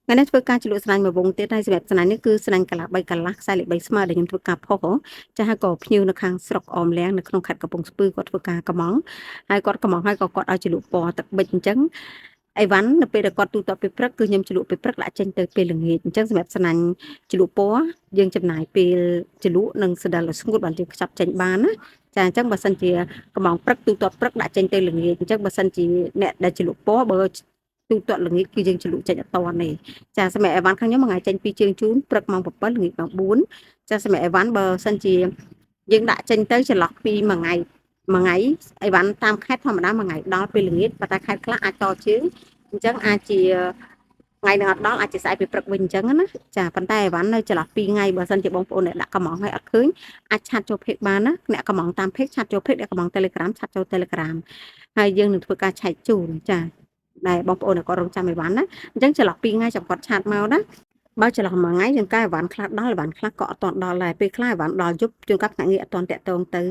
ថ្ងៃនេះធ្វើការជ្រលក់ស្លាញ់មួយវងទៀតហើយសម្រាប់ស្លាញ់នេះគឺស្លាញ់កន្លះ3កន្លះខ្សែលេខ3ស្មើដែលខ្ញុំធ្វើការផុសចាហើយក៏ភ្ញៀវនៅខាងស្រុកអមលៀងនៅក្នុងខេត្តកំពង់ស្ពឺគាត់ធ្វើការកម្មង់ហើយគាត់កម្មង់ហើយក៏គាត់ឲ្យជ្រលក់ពណ៌ទឹកប៊ិចអញ្ចឹងអីវ៉ាន់នៅពេលដែលគាត់ទូទាត់ពេលព្រឹកគឺខ្ញុំជ្រលក់ពេលព្រឹកដាក់ចេញទៅពេលល្ងាចអញ្ចឹងសម្រាប់ស្លាញ់ជ្រលក់ពណ៌យើងចំណាយពេលជ្រលក់និងស្ដាល់ឲ្យស្ងួតបានយើងខ្ចប់ចេញបានណាចាអញ្ចឹងបើសិនជាកម្មង់ព្រឹកទូទាត់ព្រឹកដាក់ចេញទៅល្ងាចអញ្ចឹងបើសិនជាអ្នកដែលជ្រលក់ពណ៌បើទូទាត់ល្ងាចគឺយើងជ្រលក់ចេញអត់តាន់ទេចាសម្រាប់អីវ៉ាន់ខាងខ្ញុំមួយថ្ងៃចេញ2ជើងជូនព្រឹកម៉ោង7ល្ងាចម៉ោង4ចាសម្រាប់អីវ៉ាន់បើសិនជាយើងដាក់ចេញទៅចន្លោះពីមួយថ្ងៃអីវ៉ាន់តាមខេត្តធម្មតាមួយថ្ងៃដល់ពេលល្ងាចប៉ុន្តែខេត្តខ្លះអាចតជើងអញ្ចឹងអាចជាថ្ងៃនឹងអត់ដល់អាចជាស្អែកពេលព្រឹកវិញអញ្ចឹងណាចាប៉ុន្តែអីវ៉ាន់នៅចន្លោះ2ថ្ងៃបើសិនជាបងប្អូនអ្នកដាក់កម្មង់ហើយអត់ឃើញអាចឆាតចូលเพจបានណាអ្នកកម្មង់តាមเพจឆាតចូលเพจអ្នកកម្មង់ Telegram ឆាតចូល Telegram ហើយយើងនឹងធ្វើការឆែកជូនចាដែលបងប្អូនគាត់រងចាំអីវ៉ាន់ណាអញ្ចឹងចន្លោះ2ថ្ងៃចាំគាត់ឆាតមកណាបើចន្លោះមួយថ្ងៃយើងកែអីវ៉ាន់ខ្លះដល់អីវ៉ាន់ខ្លះក៏អត់ទាន់ដល់ដែរពេលខ្លះអីវ៉ាន់ដល់យប់ជួនកាលថ្ងៃនេះអត់ទាន់តាក់ទងទៅ